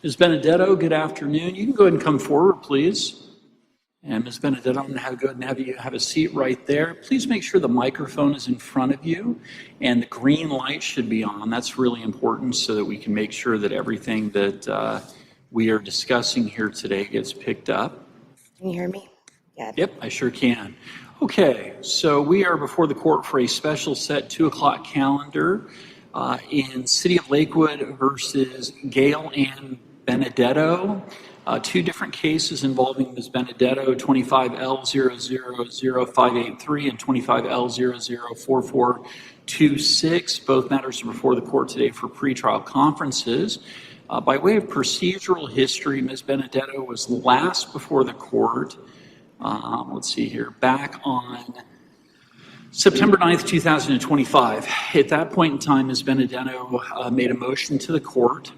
Ms. Benedetto, good afternoon. You can go ahead and come forward, please. And Ms. Benedetto, I'm going to go ahead and have you have a seat right there. Please make sure the microphone is in front of you and the green light should be on. That's really important so that we can make sure that everything that we are discussing here today gets picked up. Can you hear me? Yeah. Yep, I sure can. Okay, so we are before the court for a special set 2 o'clock calendar in City of Lakewood versus Gail Ann Benedetto. 2 different cases involving Ms. Benedetto, 25L000583 and 25L004426. Both matters are before the court today for pretrial conferences. By way of procedural history, Ms. Benedetto was last before the court, let's see here, back on September 9th, 2025. At that point in time, Ms. Benedetto made a motion to the court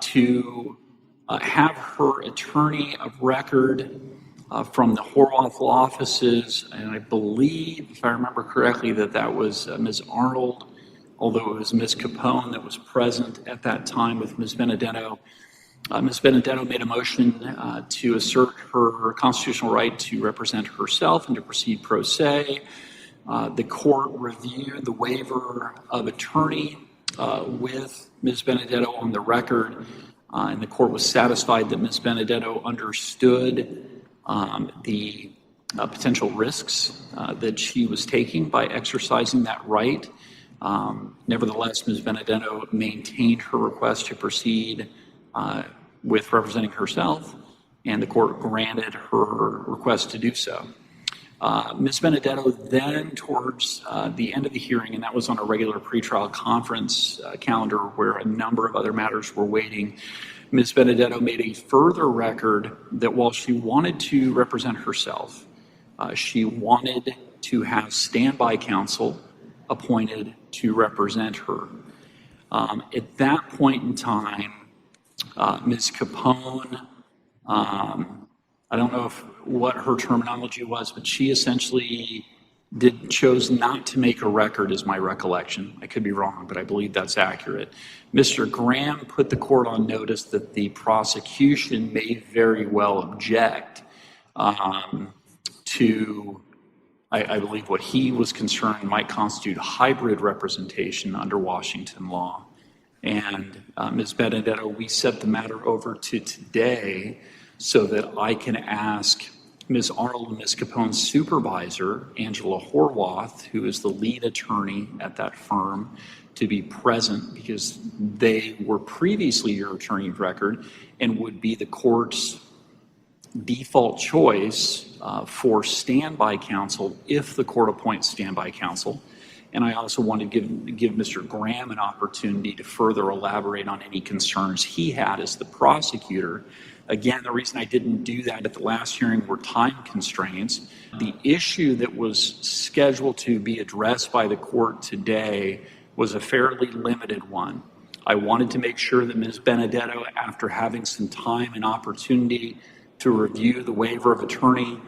to have her attorney of record from the Horwath law offices, and I believe, if I remember correctly, that was Ms. Arnold, although it was Ms. Capone that was present at that time with Ms. Benedetto. Ms. Benedetto made a motion to assert her constitutional right to represent herself and to proceed pro se. The court reviewed the waiver of attorney with Ms. Benedetto on the record, and the court was satisfied that Ms. Benedetto understood the potential risks that she was taking by exercising that right. Nevertheless, Ms. Benedetto maintained her request to proceed with representing herself, and the court granted her request to do so. Ms. Benedetto then, towards the end of the hearing, and that was on a regular pretrial conference calendar where a number of other matters were waiting, Ms. Benedetto made a further record that while she wanted to represent herself, she wanted to have standby counsel appointed to represent her. At that point in time, Ms. Capone, I don't know what her terminology was, but she essentially chose not to make a record, is my recollection. I could be wrong, but I believe that's accurate. Mr. Graham put the court on notice that the prosecution may very well object to, I believe, what he was concerned might constitute hybrid representation under Washington law. And Ms. Benedetto, we set the matter over to today so that I can ask Ms. Arnold and Ms. Capone's supervisor, Angela Horwath, who is the lead attorney at that firm, to be present because they were previously your attorney of record and would be the court's default choice for standby counsel if the court appoints standby counsel. And I also wanted to give Mr. Graham an opportunity to further elaborate on any concerns he had as the prosecutor. Again, the reason I didn't do that at the last hearing were time constraints. The issue that was scheduled to be addressed by the court today was a fairly limited one. I wanted to make sure that Ms. Benedetto, after having some time and opportunity to review the waiver of attorney,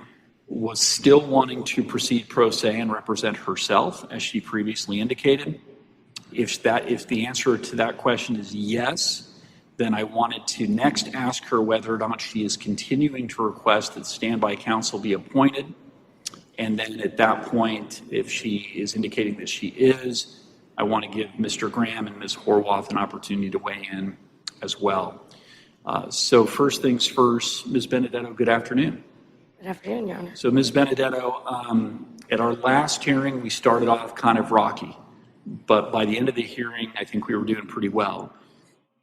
was still wanting to proceed pro se and represent herself, as she previously indicated. If the answer to that question is yes, then I wanted to next ask her whether or not she is continuing to request that standby counsel be appointed. And then at that point, if she is indicating that she is, I want to give Mr. Graham and Ms. Horwath an opportunity to weigh in as well. So first things first, Ms. Benedetto, good afternoon. Good afternoon, Your Honor. So Ms. Benedetto, at our last hearing, we started off kind of rocky, but by the end of the hearing, I think we were doing pretty well.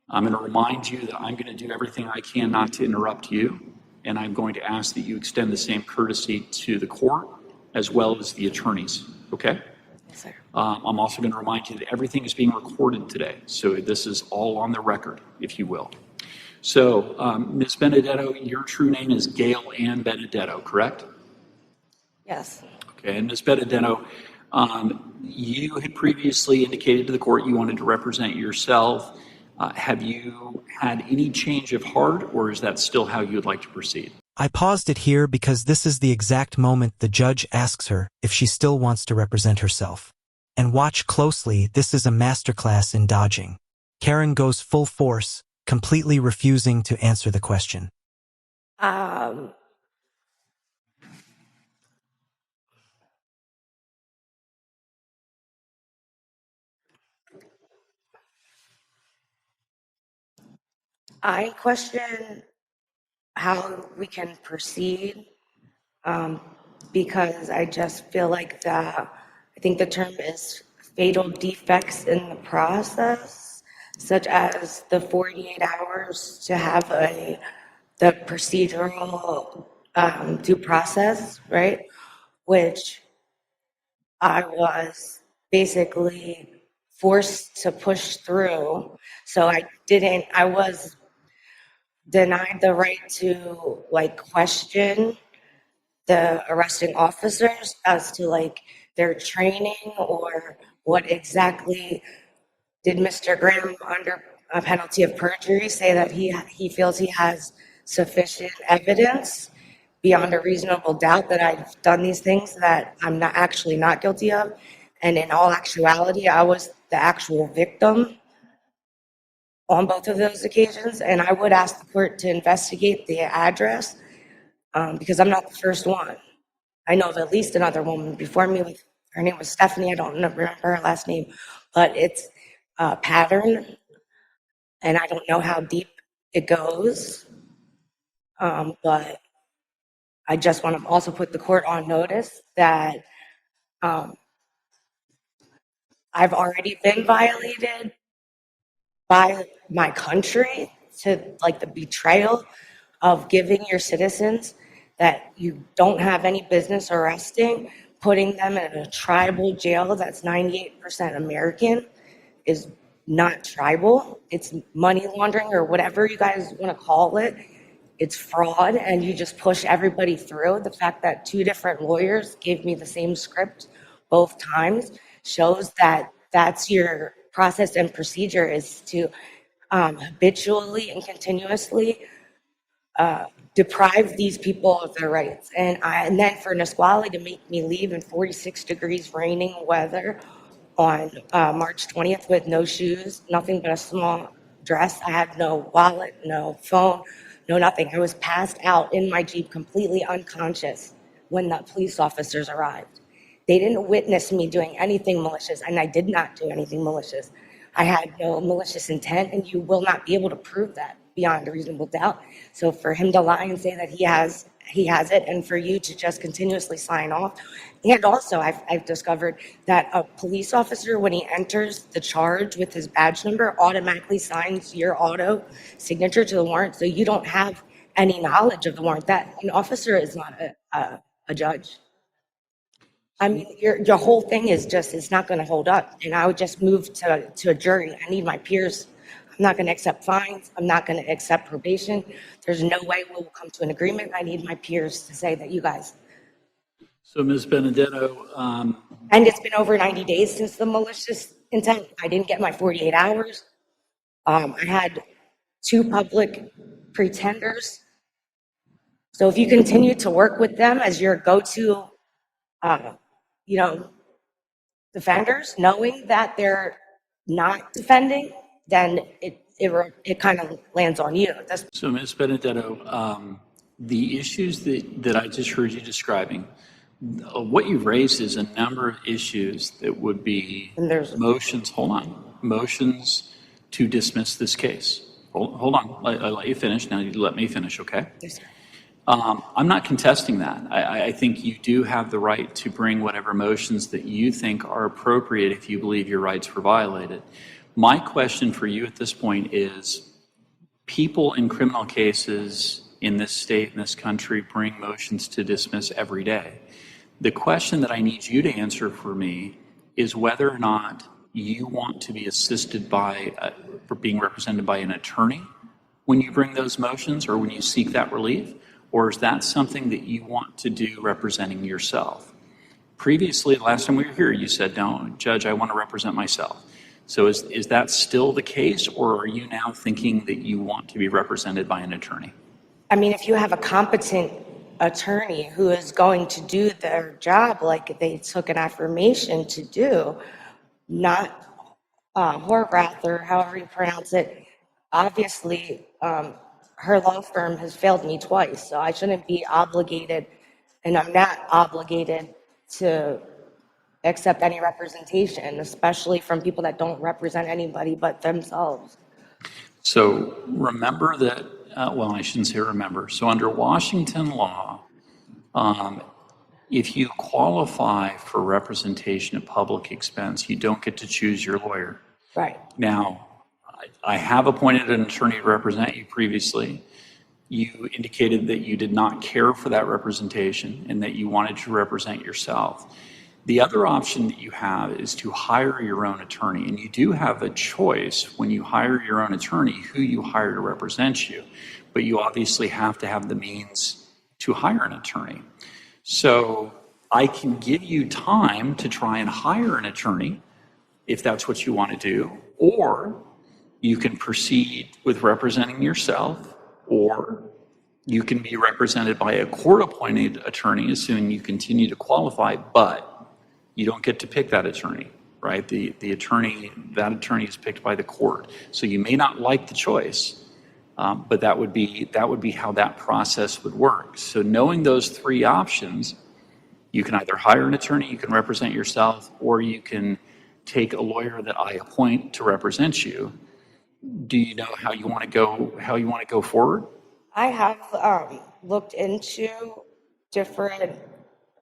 I'm going to remind you that I'm going to do everything I can not to interrupt you, and I'm going to ask that you extend the same courtesy to the court as well as the attorneys, okay? Yes, sir. I'm also going to remind you that everything is being recorded today, so this is all on the record, if you will. So, Ms. Benedetto, your true name is Gail Ann Benedetto, correct? Yes. Okay, and Ms. Benedetto, you had previously indicated to the court you wanted to represent yourself. Have you had any change of heart, or is that still how you would like to proceed? I paused it here because this is the exact moment the judge asks her if she still wants to represent herself. And watch closely, this is a masterclass in dodging. Karen goes full force, completely refusing to answer the question. Um, I question how we can proceed because I just feel like I think the term is fatal defects in the process, such as the 48 hours to have the procedural due process, right? Which I was basically forced to push through. So I was denied the right to like question the arresting officers as to like their training or what exactly did Mr. Graham, under a penalty of perjury, say that he feels he has sufficient evidence beyond a reasonable doubt that I've done these things that I'm not actually not guilty of, and in all actuality, I was the actual victim on both of those occasions, and I would ask the court to investigate the address because I'm not the first one. I know of at least another woman before me. Her name was Stephanie. I don't remember her last name, but it's a pattern, and I don't know how deep it goes. But I just want to also put the court on notice that um, I've already been violated by my country to like the betrayal of giving your citizens that you don't have any business arresting, putting them in a tribal jail that's 98% American is not tribal. It's money laundering or whatever you guys want to call it. It's fraud, and you just push everybody through. The fact that two different lawyers gave me the same script both times shows that that's your process and procedure is to habitually and continuously deprive these people of their rights. And then for Nisqually to make me leave in 46 degrees raining weather on March 20th with no shoes, nothing but a small dress. I had no wallet, no phone, no nothing. I was passed out in my Jeep, completely unconscious when the police officers arrived. They didn't witness me doing anything malicious, and I did not do anything malicious. I had no malicious intent, and you will not be able to prove that beyond a reasonable doubt. So for him to lie and say that he has it, and for you to just continuously sign off. And also, I've discovered that a police officer, when he enters the charge with his badge number, automatically signs your auto signature to the warrant, so you don't have any knowledge of the warrant. That an officer is not a judge. I mean, your whole thing is just, it's not going to hold up. And I would just move to a jury. I need my peers. I'm not going to accept fines. I'm not going to accept probation. There's no way we'll come to an agreement. I need my peers to say that you guys. So, Ms. Benedetto, And it's been over 90 days since the malicious intent. I didn't get my 48 hours. I had two public pretenders. So if you continue to work with them as your go-to, uh, you know, defenders, knowing that they're not defending, then it kind of lands on you. so Ms. Benedetto, the issues that I just heard you describing, what you've raised is a number of issues that would be motions, motions to dismiss this case. Hold on, I'll let you finish. Now you let me finish, okay? Yes, sir. I'm not contesting that. I think you do have the right to bring whatever motions that you think are appropriate if you believe your rights were violated. My question for you at this point is, people in criminal cases in this state, in this country, bring motions to dismiss every day. The question that I need you to answer for me is whether or not you want to be assisted by, for being represented by an attorney when you bring those motions or when you seek that relief, or is that something that you want to do representing yourself? Previously, the last time we were here, you said, no, Judge, I want to represent myself. So is that still the case, or are you now thinking that you want to be represented by an attorney? I mean, if you have a competent attorney who is going to do their job like they took an affirmation to do, not Horvath or however you pronounce it, obviously, her law firm has failed me twice, so I shouldn't be obligated, and I'm not obligated to accept any representation, especially from people that don't represent anybody but themselves. So remember that, well, I shouldn't say remember. So under Washington law, if you qualify for representation at public expense, you don't get to choose your lawyer. Right. Now, I have appointed an attorney to represent you previously. You indicated that you did not care for that representation and that you wanted to represent yourself. The other option that you have is to hire your own attorney, and you do have a choice when you hire your own attorney who you hire to represent you, but you obviously have to have the means to hire an attorney. So I can give you time to try and hire an attorney if that's what you want to do, or you can proceed with representing yourself, or you can be represented by a court-appointed attorney, assuming you continue to qualify, but you don't get to pick that attorney, right? That attorney is picked by the court. So you may not like the choice, but that would be how that process would work. So knowing those three options, you can either hire an attorney, you can represent yourself, or you can take a lawyer that I appoint to represent you. Do you know how you want to go forward? I have looked into different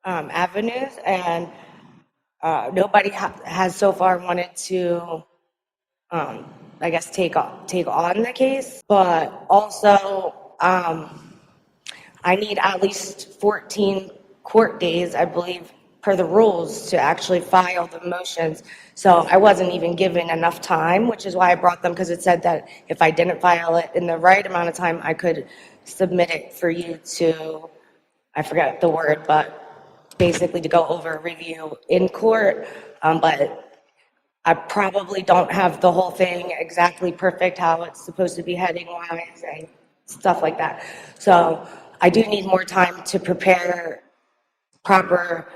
avenues, and nobody has so far wanted to, I guess, take on the case. But also, I need at least 14 court days, I believe, per the rules, to actually file the motions. So I wasn't even given enough time, which is why I brought them, because it said that if I didn't file it in the right amount of time, I could submit it for you to, I forget the word, but basically to go over a review in court. But I probably don't have the whole thing exactly perfect, how it's supposed to be heading wise and stuff like that. So I do need more time to prepare proper,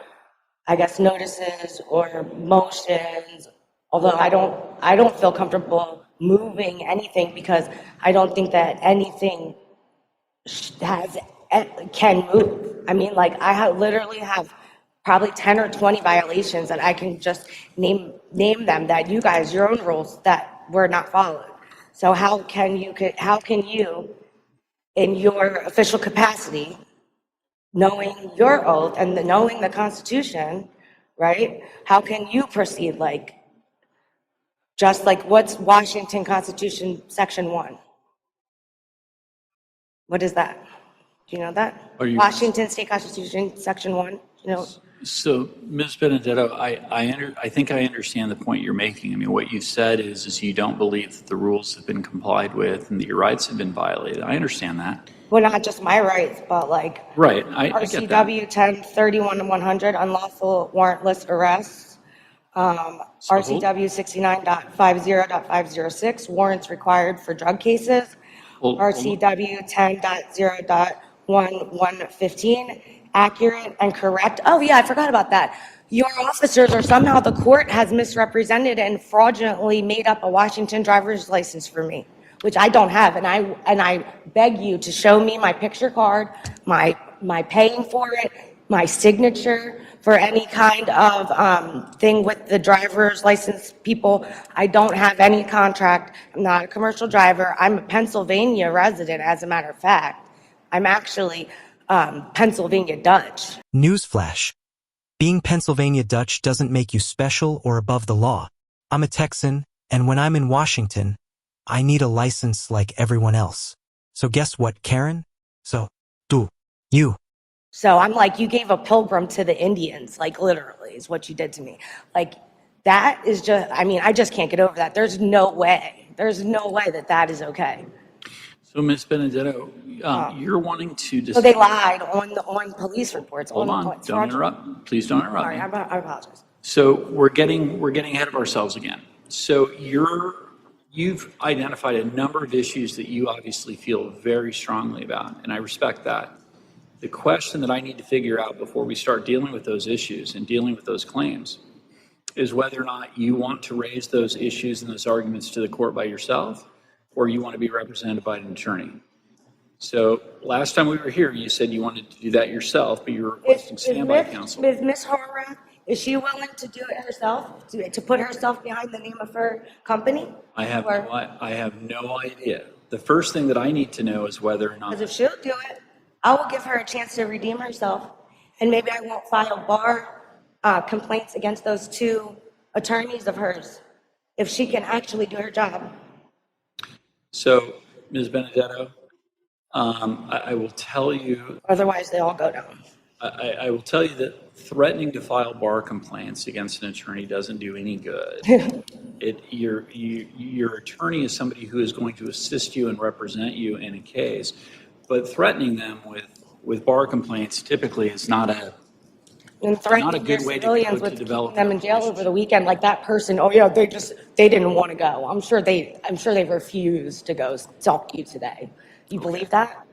I guess, notices or motions, although I don't feel comfortable moving anything, because I don't think that anything can move. I mean, like, literally have probably 10 or 20 violations that I can just name them, that you guys, your own rules, that were not followed. So how can you, in your official capacity, knowing your oath and knowing the Constitution, right? How can you proceed just like what's Washington Constitution Section 1? What is that? Do you know that? Washington State Constitution Section 1, you know? So, Ms. Benedetto, I think I understand the point you're making. I mean, what you've said is you don't believe that the rules have been complied with and that your rights have been violated. I understand that. Well, not just my rights, but right. I get that. RCW 1031-100, unlawful warrantless arrests. RCW 69.50.506, warrants required for drug cases. RCW 10.0.1115, accurate and correct. Oh yeah, I forgot about that. Your officers, or somehow the court, has misrepresented and fraudulently made up a Washington driver's license for me, which I don't have, and I beg you to show me my picture card, my paying for it, my signature for any kind of thing with the driver's license people. I don't have any contract. I'm not a commercial driver. I'm a Pennsylvania resident, as a matter of fact. I'm actually Pennsylvania Dutch. Newsflash. Being Pennsylvania Dutch doesn't make you special or above the law. I'm a Texan, and when I'm in Washington, I need a license like everyone else. So guess what, Karen? So, you. So I'm like, you gave a pilgrim to the Indians, literally, is what you did to me. That is just, I mean, I just can't get over that. There's no way that is okay. So, Ms. Benedetto, you're wanting to So they lied on police reports. Hold on, don't interrupt. Please don't interrupt Sorry, me. I apologize. So we're getting ahead of ourselves again. So you've identified a number of issues that you obviously feel very strongly about, and I respect that. The question that I need to figure out before we start dealing with those issues and dealing with those claims is whether or not you want to raise those issues and those arguments to the court by yourself, or you want to be represented by an attorney. So last time we were here, you said you wanted to do that yourself, but you were requesting standby counsel. Is Miss Horwath, is she willing to do it herself, to put herself behind the name of her company? I have no idea. The first thing that I need to know is whether or not. Because if she'll do it, I will give her a chance to redeem herself, and maybe I won't file bar complaints against those two attorneys of hers, if she can actually do her job. So, Ms. Benedetto, I will tell you. Otherwise, they all go down. I will tell you that threatening to file bar complaints against an attorney doesn't do any good. Your attorney is somebody who is going to assist you and represent you in a case, but threatening them with bar complaints typically is not a good way to develop them in jail over the weekend, like that person. Oh yeah, they didn't want to go. I'm sure they refused to go talk to you today. You believe that?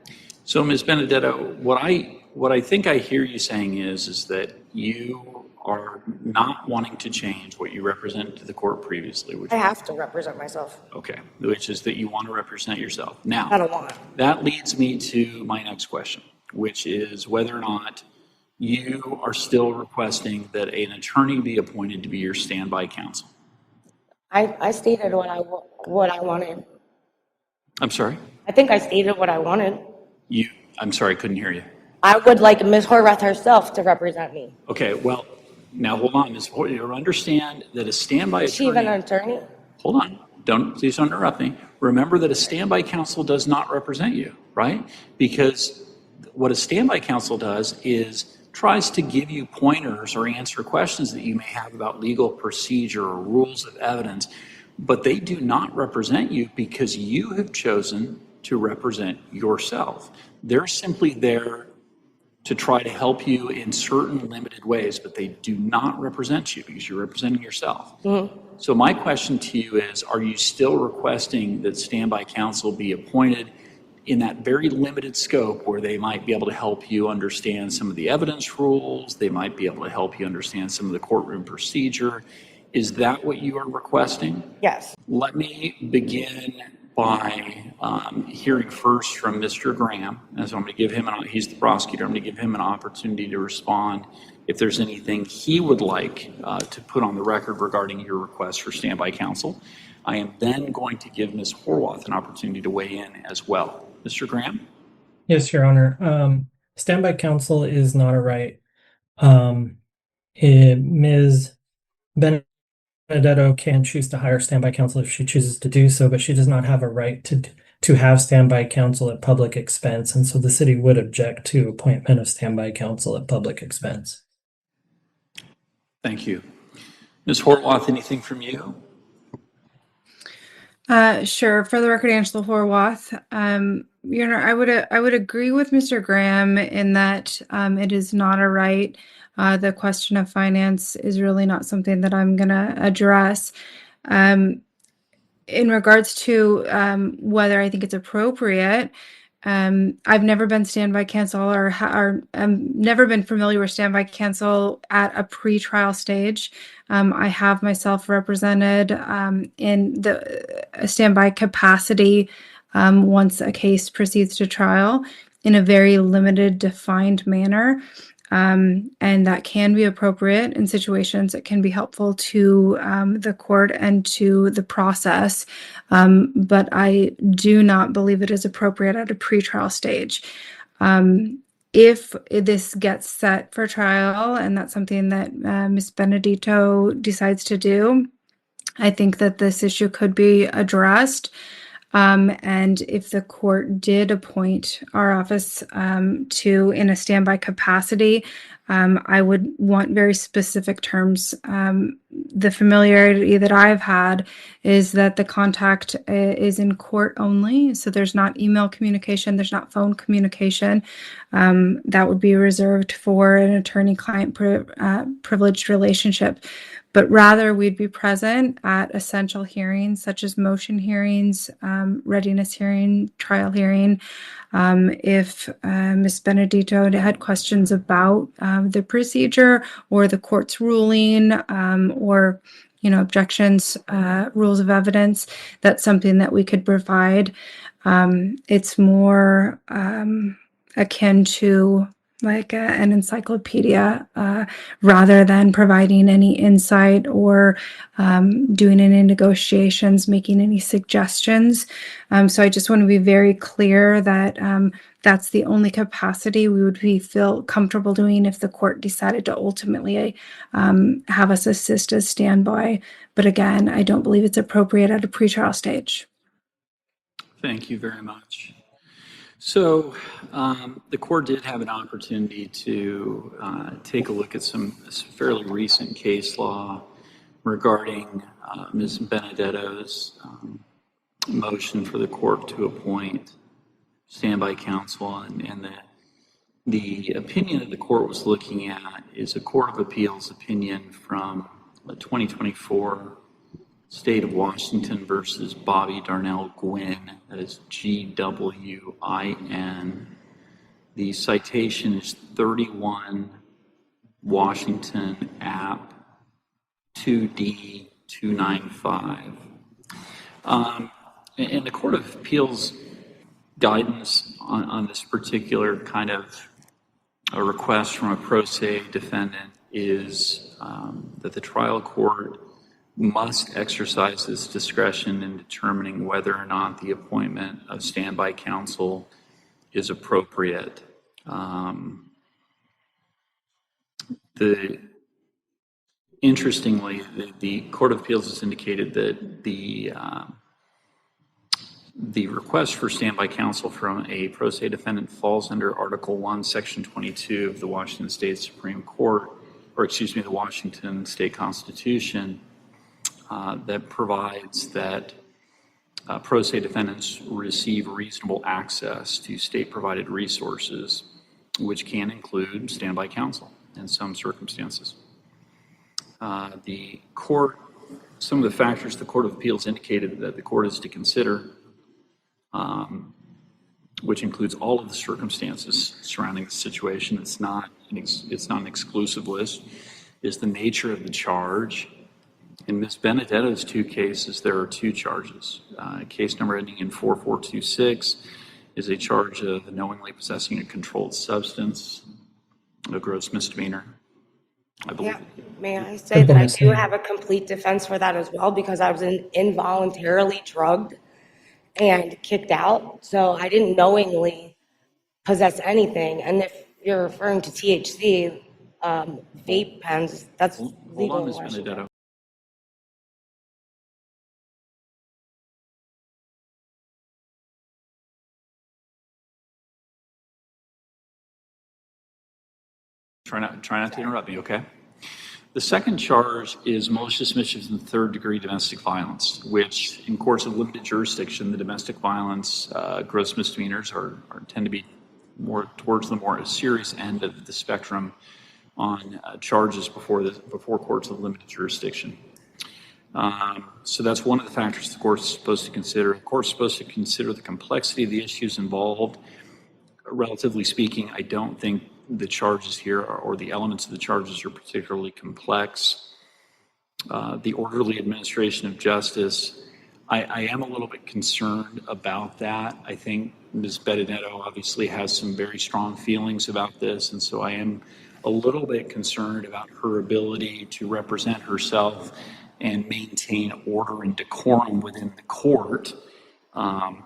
So, Ms. Benedetto, what I think I hear you saying is that you are not wanting to change what you represented to the court previously. I have to represent myself. Okay, which is that you want to represent yourself. Now, I don't want to. That leads me to my next question, which is whether or not you are still requesting that an attorney be appointed to be your standby counsel. I stated what I wanted. I'm sorry? I think I stated what I wanted. I'm sorry, I couldn't hear you. I would like Ms. Horwath herself to represent me. Okay, well, now hold on, Ms. Horwath. You understand that a standby attorney. Is she even an attorney? Hold on. Please don't interrupt me. Remember that a standby counsel does not represent you, right? Because what a standby counsel does is tries to give you pointers or answer questions that you may have about legal procedure or rules of evidence, but they do not represent you because you have chosen to represent yourself. They're simply there to try to help you in certain limited ways, but they do not represent you because you're representing yourself. Mm-hmm. So my question to you is, are you still requesting that standby counsel be appointed in that very limited scope where they might be able to help you understand some of the evidence rules, they might be able to help you understand some of the courtroom procedure? Is that what you are requesting? Yes. Let me begin by hearing first from Mr. Graham. And so I'm going to give him, he's the prosecutor, I'm going to give him an opportunity to respond if there's anything he would like to put on the record regarding your request for standby counsel. I am then going to give Ms. Horwath an opportunity to weigh in as well. Mr. Graham? Yes, Your Honor. Standby counsel is not a right. Ms. Benedetto can choose to hire standby counsel if she chooses to do so, but she does not have a right to have standby counsel at public expense, and so the city would object to appointment of standby counsel at public expense. Thank you. Ms. Horwath, anything from you? Sure. For the record, Angela Horwath, Your Honor, I would agree with Mr. Graham in that it is not a right. The question of finance is really not something that I'm going to address. In regards to whether I think it's appropriate, I've never been standby counsel or never been familiar with standby counsel at a pre-trial stage. I have myself represented in a standby capacity once a case proceeds to trial in a very limited, defined manner. And that can be appropriate in situations that can be helpful to the court and to the process. But I do not believe it is appropriate at a pretrial stage. If this gets set for trial, and that's something that Ms. Benedetto decides to do, I think that this issue could be addressed. And if the court did appoint our office in a standby capacity, I would want very specific terms. The familiarity that I've had is that the contact is in court only. So there's not email communication, there's not phone communication. That would be reserved for an attorney-client privileged relationship. But rather, we'd be present at essential hearings such as motion hearings, readiness hearing, trial hearing. If Ms. Benedetto had questions about the procedure or the court's ruling, or objections, rules of evidence, that's something that we could provide. It's more akin to like an encyclopedia rather than providing any insight or doing any negotiations, making any suggestions. So I just want to be very clear that that's the only capacity we would feel comfortable doing if the court decided to ultimately have us assist as standby. But again, I don't believe it's appropriate at a pretrial stage. Thank you very much. So the court did have an opportunity to take a look at some fairly recent case law regarding Ms. Benedetto's motion for the court to appoint standby counsel, and the opinion that the court was looking at is a Court of Appeals opinion from 2024, State of Washington versus Bobby Darnell Gwynn. That is GWIN. The citation is 31 Washington App 2D295. And the Court of Appeals guidance on this particular kind of a request from a pro se defendant is that the trial court must exercise its discretion in determining whether or not the appointment of standby counsel is appropriate. Interestingly, the Court of Appeals has indicated that the request for standby counsel from a pro se defendant falls under Article 1, Section 22 of the Washington State Supreme Court, the Washington State Constitution, that provides that pro se defendants receive reasonable access to state-provided resources, which can include standby counsel in some circumstances. Some of the factors the Court of Appeals indicated that the court is to consider, which includes all of the circumstances surrounding the situation. It's not an exclusive list, is the nature of the charge. In Ms. Benedetto's two cases, there are two charges. Case number ending in 4426 is a charge of knowingly possessing a controlled substance, a gross misdemeanor, I believe. Yeah. May I say that I do have a complete defense for that as well, because I was involuntarily drugged and kicked out, so I didn't knowingly possess anything. And if you're referring to THC, vape pens, that's legal. Hold on, Ms. in Washington. Benedetto. Try not to interrupt me, okay? The second charge is malicious mischief in third-degree domestic violence, which in courts of limited jurisdiction, the domestic violence gross misdemeanors tend to be more towards the more serious end of the spectrum on charges before courts of limited jurisdiction. So that's one of the factors the court's supposed to consider. The court's supposed to consider the complexity of the issues involved. Relatively speaking, I don't think the charges here or the elements of the charges are particularly complex. The orderly administration of justice, I am a little bit concerned about that. I think Ms. Benedetto obviously has some very strong feelings about this, and so I am a little bit concerned about her ability to represent herself and maintain order and decorum within the court.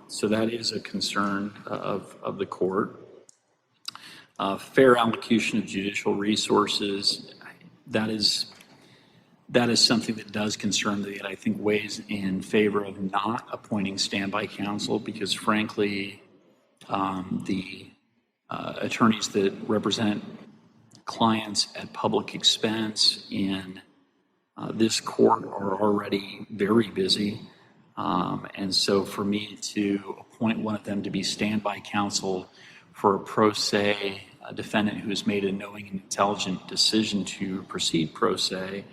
So that is a concern of the court. Fair allocation of judicial resources, that is something that does concern me, and I think weighs in favor of not appointing standby counsel, because frankly, the attorneys that represent clients at public expense in this court are already very busy. And so for me to appoint one of them to be standby counsel for a pro se defendant who has made a knowing and intelligent decision to proceed pro se,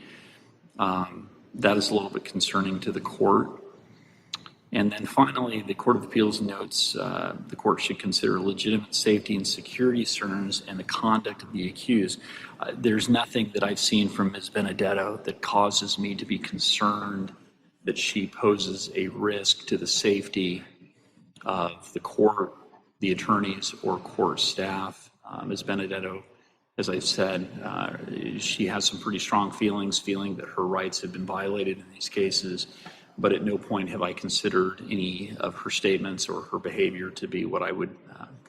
that is a little bit concerning to the court. And then finally, the Court of Appeals notes the court should consider legitimate safety and security concerns and the conduct of the accused. There's nothing that I've seen from Ms. Benedetto that causes me to be concerned that she poses a risk to the safety of the court, the attorneys, or court staff. Ms. Benedetto, as I've said, she has some pretty strong feeling that her rights have been violated in these cases, but at no point have I considered any of her statements or her behavior to be what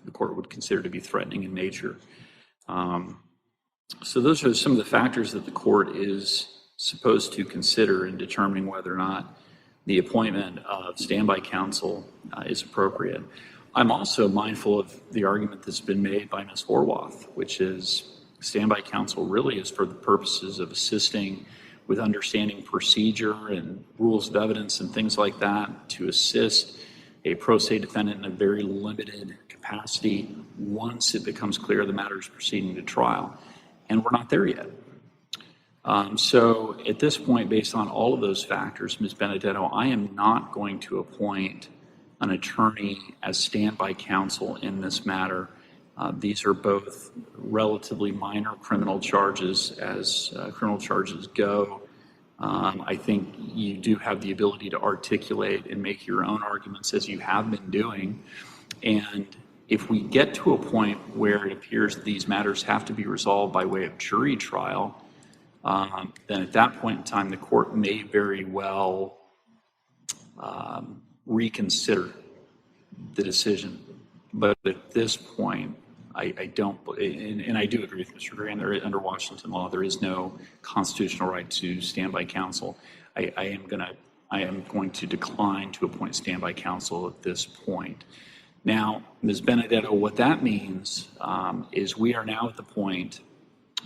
the court would consider to be threatening in nature. So those are some of the factors that the court is supposed to consider in determining whether or not the appointment of standby counsel is appropriate. I'm also mindful of the argument that's been made by Ms. Horwath, which is standby counsel really is for the purposes of assisting with understanding procedure and rules of evidence and things like that to assist a pro se defendant in a very limited capacity once it becomes clear the matter is proceeding to trial. And we're not there yet. So at this point, based on all of those factors, Ms. Benedetto, I am not going to appoint an attorney as standby counsel in this matter. These are both relatively minor criminal charges as criminal charges go. I think you do have the ability to articulate and make your own arguments as you have been doing. And if we get to a point where it appears that these matters have to be resolved by way of jury trial, then at that point in time, the court may very well reconsider the decision. But at this point, I don't, and I do agree with Mr. Graham, under Washington law, there is no constitutional right to standby counsel. I am going to decline to appoint standby counsel at this point. Now, Ms. Benedetto, what that means is we are now at the point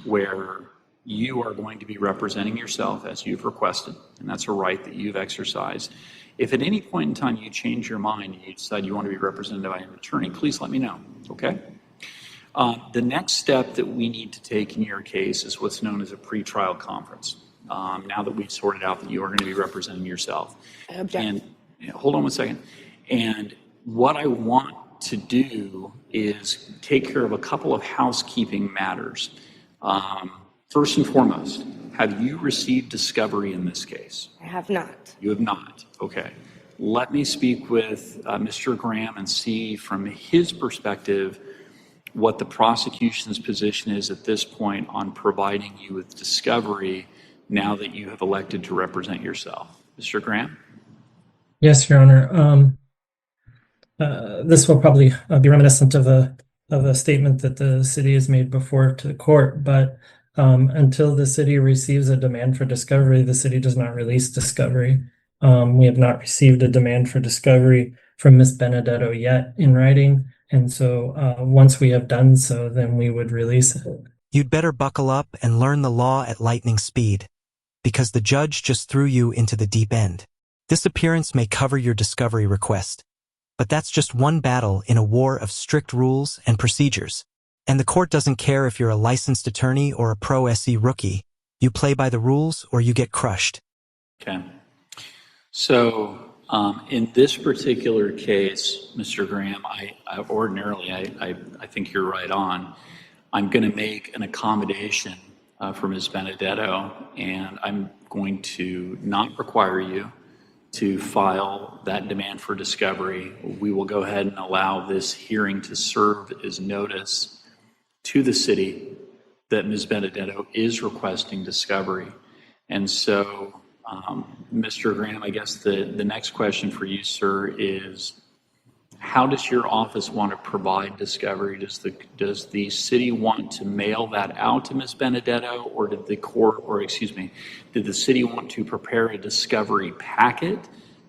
where you are going to be representing yourself as you've requested, and that's a right that you've exercised. If at any point in time you change your mind and you decide you want to be represented by an attorney, please let me know, okay? The next step that we need to take in your case is what's known as a pretrial conference. Now that we've sorted out that you are going to be representing yourself. And hold on one second. And what I want to do is take care of a couple of housekeeping matters. First and foremost, have you received discovery in this case? I have not. You have not. Okay. Let me speak with Mr. Graham and see from his perspective what the prosecution's position is at this point on providing you with discovery now that you have elected to represent yourself. Mr. Graham? Yes, Your Honor. This will probably be reminiscent of a statement that the city has made before to the court, but until the city receives a demand for discovery, the city does not release discovery. We have not received a demand for discovery from Ms. Benedetto yet in writing, and so once we have done so, then we would release it. You'd better buckle up and learn the law at lightning speed, because the judge just threw you into the deep end. This appearance may cover your discovery request, but that's just one battle in a war of strict rules and procedures. And the court doesn't care if you're a licensed attorney or a pro SE rookie. You play by the rules or you get crushed. Okay. So in this particular case, Mr. Graham, I think you're right on. I'm going to make an accommodation for Ms. Benedetto, and I'm going to not require you to file that demand for discovery. We will go ahead and allow this hearing to serve as notice to the city that Ms. Benedetto is requesting discovery. And so, Mr. Graham, I guess the next question for you, sir, is how does your office want to provide discovery? Does the city want to mail that out to Ms. Benedetto, or did the city want to prepare a discovery packet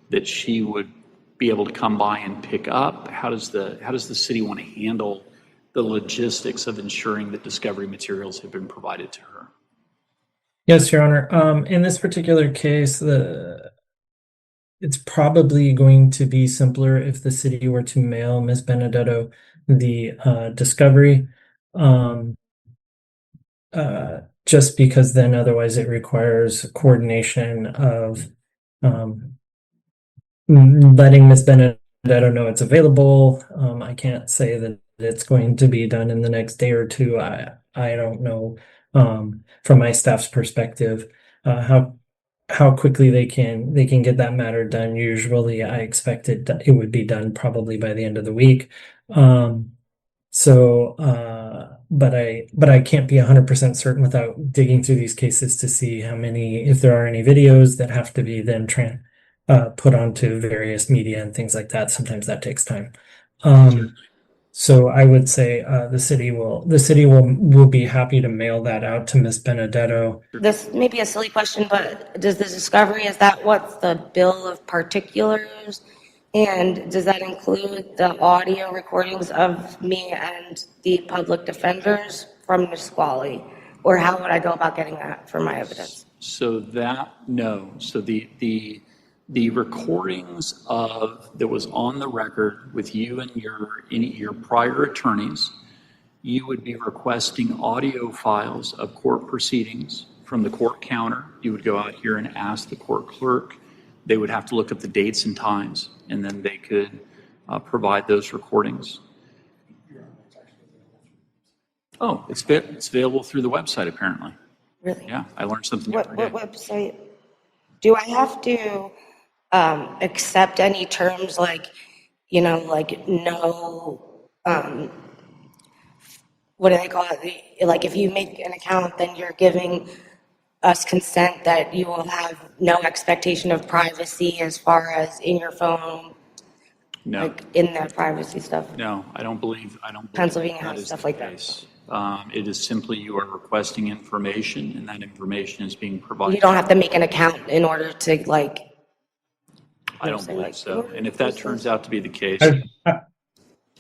that she would be able to come by and pick up? How does the city want to handle the logistics of ensuring that discovery materials have been provided to her? Yes, Your Honor. In this particular case, it's probably going to be simpler if the city were to mail Ms. Benedetto the discovery, just because then otherwise it requires coordination of letting Ms. Benedetto know it's available. I can't say that it's going to be done in the next day or two. I don't know, from my staff's perspective, how quickly they can get that matter done. Usually I expected it would be done probably by the end of the week. But I can't be 100% certain without digging through these cases to see if there are any videos that have to be then put onto various media and things like that. Sometimes that takes time. So I would say the city will be happy to mail that out to Miss Benedetto. This may be a silly question, but does the discovery, is that what's the bill of particulars? And does that include the audio recordings of me and the public defenders from Nisqually? Or how would I go about getting that for my evidence? So the recordings that was on the record with you and your prior attorneys, you would be requesting audio files of court proceedings from the court counter. You would go out here and ask the court clerk. They would have to look up the dates and times, and then they could provide those recordings. Oh, it's available through the website, apparently. Really? Yeah, I learned something new every day. What website? Do I have to accept any terms like no, what do they call it? Like if you make an account, then you're giving us consent that you will have no expectation of privacy as far as in your phone, No, like in the privacy stuff. no, I don't believe Pennsylvania that has is stuff the like that. case. It is simply you are requesting information, and that information is being provided. You don't have to make an account in order to I don't believe so. And if that turns out to be the case,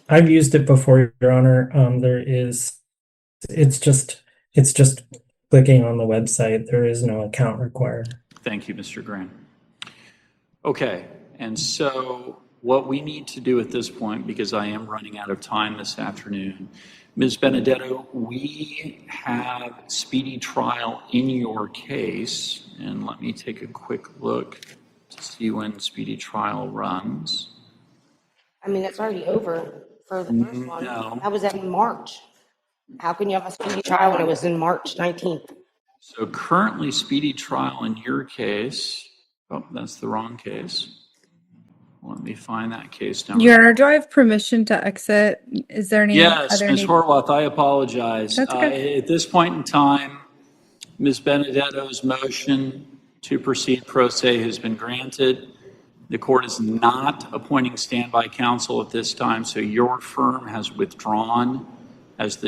I've used it before, Your Honor. It's just clicking on the website. There is no account required. thank you, Mr. Graham. Okay, and so what we need to do at this point, because I am running out of time this afternoon, Ms. Benedetto, we have speedy trial in your case, and let me take a quick look to see when speedy trial runs. I mean, it's already over for the first one. No. That was in March. How can you have a speedy trial when it was in March 19th? So currently, speedy trial in your case, oh, that's the wrong case. Let me find that case number. Your Honor, do I have permission to exit? Is there any Yes, other Ms. need? Horwath, I apologize. That's okay. At this point in time, Ms. Benedetto's motion to proceed pro se has been granted. The court is not appointing standby counsel at this time, so your firm has withdrawn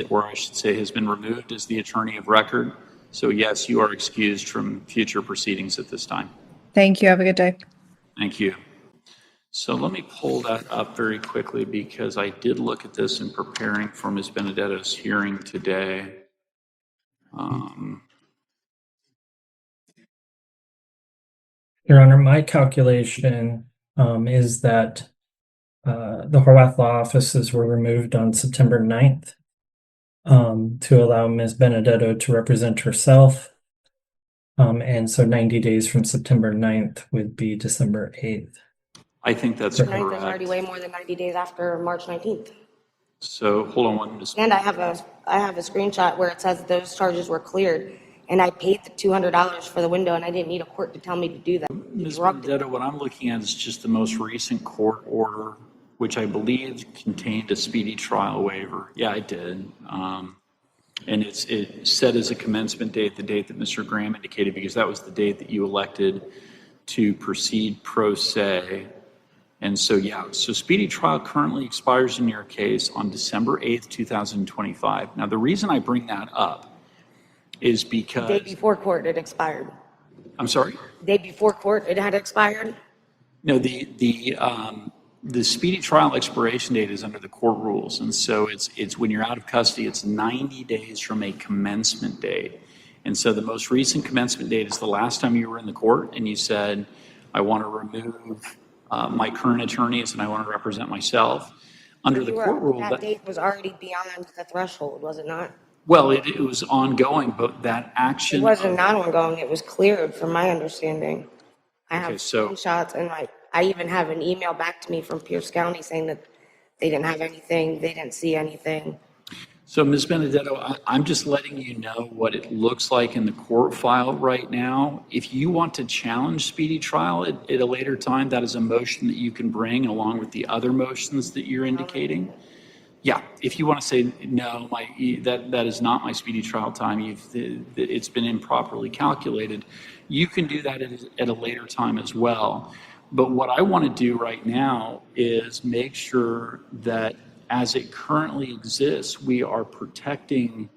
or I should say has been removed as the attorney of record. So yes, you are excused from future proceedings at this time. Thank you. Have a good day. Thank you. So let me pull that up very quickly because I did look at this in preparing for Ms. Benedetto's hearing today. Your Honor, my calculation is that the Horwath Law offices were removed on September 9th to allow Ms. Benedetto to represent herself. And so 90 days from September 9th would be December 8th. I think that's Ninth correct. is already way more than 90 days after March 19th. So hold on one minute. And I have a screenshot where it says those charges were cleared, and I paid the $200 for the window, and I didn't need a court to tell me to do that. Ms. Benedetto, what I'm looking at is just the most recent court order, which I believe contained a speedy trial waiver. Yeah, it did. And it set as a commencement date the date that Mr. Graham indicated, because that was the date that you elected to proceed pro se. And so, yeah, so speedy trial currently expires in your case on December 8th, 2025. Now, the reason I bring that up is because... The day before court, it expired. I'm sorry? The day before court, it had expired? No, the speedy trial expiration date is under the court rules. And so it's when you're out of custody, it's 90 days from a commencement date. And so the most recent commencement date is the last time you were in the court and you said, I want to remove my current attorneys and I want to represent myself. Under the court rule, that date was already beyond the threshold, was it not? well, it was ongoing, but that action. It wasn't not ongoing, it was cleared from my understanding. I have Okay, so- screenshots and I I even have an email back to me from Pierce County saying that they didn't have anything, they didn't see anything. So, Ms. Benedetto, I'm just letting you know what it looks like in the court file right now. If you want to challenge speedy trial at a later time, that is a motion that you can bring along with the other motions that you're indicating. Yeah, if you want to say, no, that is not my speedy trial time, it's been improperly calculated, you can do that at a later time as well. But what I want to do right now is make sure that as it currently exists, we are protecting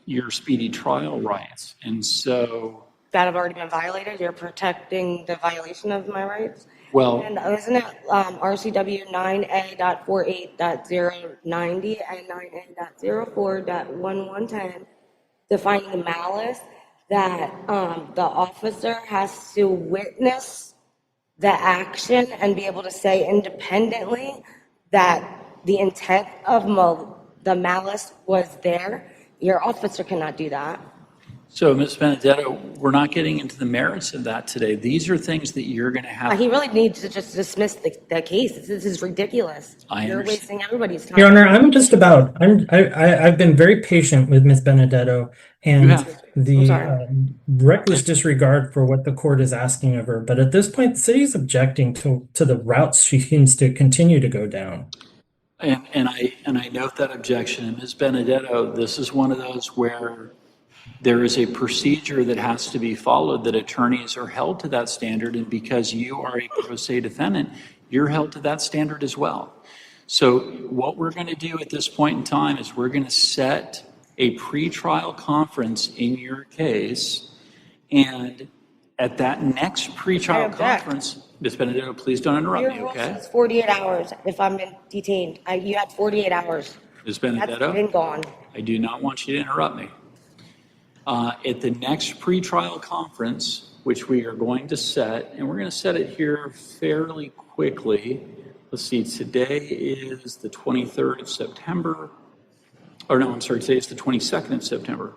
your speedy trial rights. And so That have already been violated, you're protecting the violation of my rights? well, And isn't it RCW 9A.48.090 and 9A.04.1110 defining malice that the officer has to witness the action and be able to say independently that the intent of the malice was there? Your officer cannot do that. so Ms. Benedetto, we're not getting into the merits of that today. These are things that you're going to have. He really needs to just dismiss the case. This is ridiculous. I You're understand. wasting everybody's time. Your Honor, I've been very patient with Ms. Benedetto, and have. I'm sorry. the reckless disregard for what the court is asking of her. But at this point, the city is objecting to the routes she seems to continue to go down. And I note that objection. And Ms. Benedetto, this is one of those where there is a procedure that has to be followed, that attorneys are held to that standard. And because you are a pro se defendant, you're held to that standard as well. So what we're going to do at this point in time is we're going to set a pretrial conference in your case. And at that next I pretrial object. conference, Ms. Benedetto, please don't interrupt Your me, rule okay? says 48 hours if I'm detained. You had 48 hours. Ms. That's Benedetto? been gone. I do not want you to interrupt me. At the next pretrial conference, which we are going to set, and we're going to set it here fairly quickly. Let's see, today is the 23rd of September. Or no, I'm sorry, today is the 22nd of September.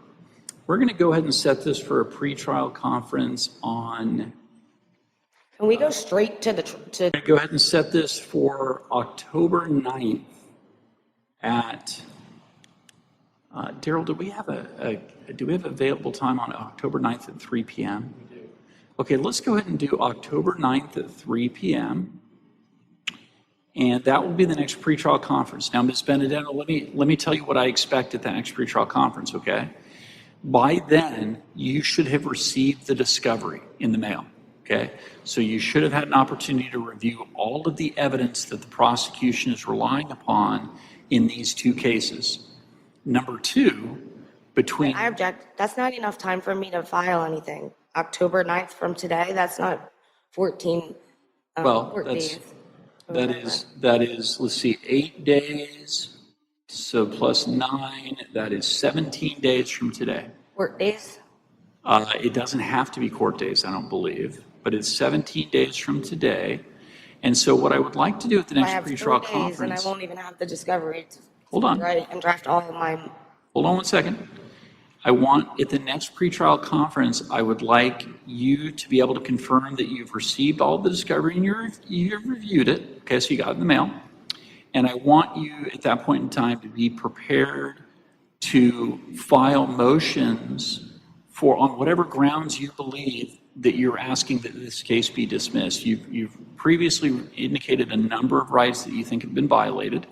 We're going to go ahead and set this for a pretrial conference on, Can we go straight to we're going to go ahead and set this for October 9th at Daryl, do we have available time on October 9th at 3 p.m.? We do. Okay, let's go ahead and do October 9th at 3 p.m. And that will be the next pretrial conference. Now, Ms. Benedetto, let me tell you what I expect at that next pretrial conference, okay? By then, you should have received the discovery in the mail, okay? So you should have had an opportunity to review all of the evidence that the prosecution is relying upon in these two cases. Number two, between... I object. That's not enough time for me to file anything. October 9th from today, that's not 14 Well, court days. that is, let's see, 8 days, so plus 9, that is 17 days from today. Court days? It doesn't have to be court days, I don't believe, but it's 17 days from today. And so what I would like to do at the I next have 4 pretrial days conference... and I won't even have the discovery to Hold on. write and draft all of my... Hold on one second. I want, at the next pretrial conference, I would like you to be able to confirm that you've received all the discovery and you've reviewed it. Okay, so you got it in the mail. And I want you, at that point in time, to be prepared to file motions for, on whatever grounds you believe that you're asking that this case be dismissed. You've previously indicated a number of rights that you think have been violated.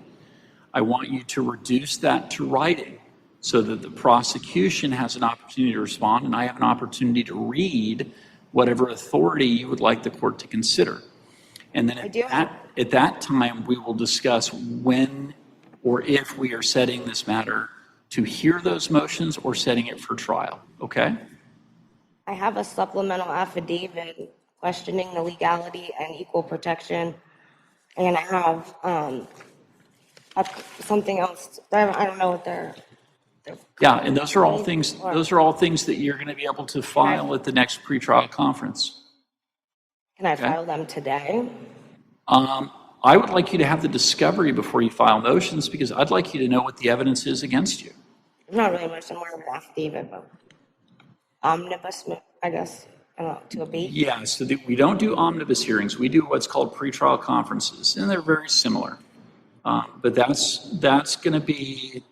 I want you to reduce that to writing so that the prosecution has an opportunity to respond and I have an opportunity to read whatever authority you would like the court to consider. And then at that time, we will discuss when or if we are setting this matter to hear those motions or setting it for trial, okay? I have a supplemental affidavit questioning the legality and equal protection. And I have something else. I don't know what they're Yeah, and those are all things that you're going to be able to file at the next pretrial conference. Can I file them today? I would like you to have the discovery before you file motions because I'd like you to know what the evidence is against you. Not really much more of an affidavit, but omnibus, I guess. to abate? Yeah, so we don't do omnibus hearings. We do what's called pretrial conferences, and they're very similar. But that's going to be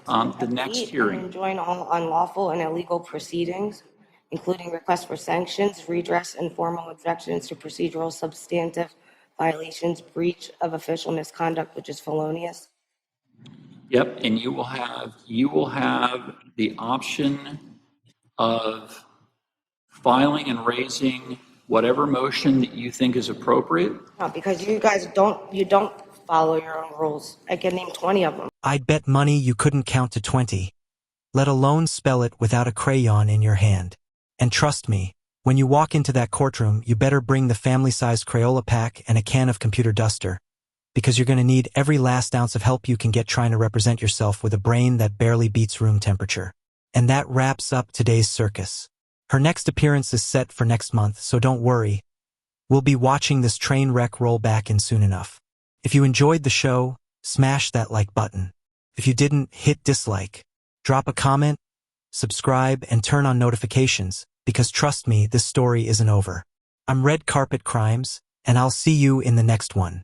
the next Abate hearing. and enjoin all unlawful and illegal proceedings, including requests for sanctions, redress, and formal objections to procedural substantive violations, breach of official misconduct, which is felonious. Yep, and you will have the option of filing and raising whatever motion that you think is appropriate. No, because you guys don't follow your own rules. I can name 20 of them. I'd bet money you couldn't count to 20, let alone spell it without a crayon in your hand. And trust me, when you walk into that courtroom, you better bring the family-sized Crayola pack and a can of computer duster, because you're going to need every last ounce of help you can get trying to represent yourself with a brain that barely beats room temperature. And that wraps up today's circus. Her next appearance is set for next month, so don't worry. We'll be watching this train wreck roll back in soon enough. If you enjoyed the show, smash that like button. If you didn't, hit dislike. Drop a comment, subscribe, and turn on notifications, because trust me, this story isn't over. I'm Red Carpet Crimes, and I'll see you in the next one.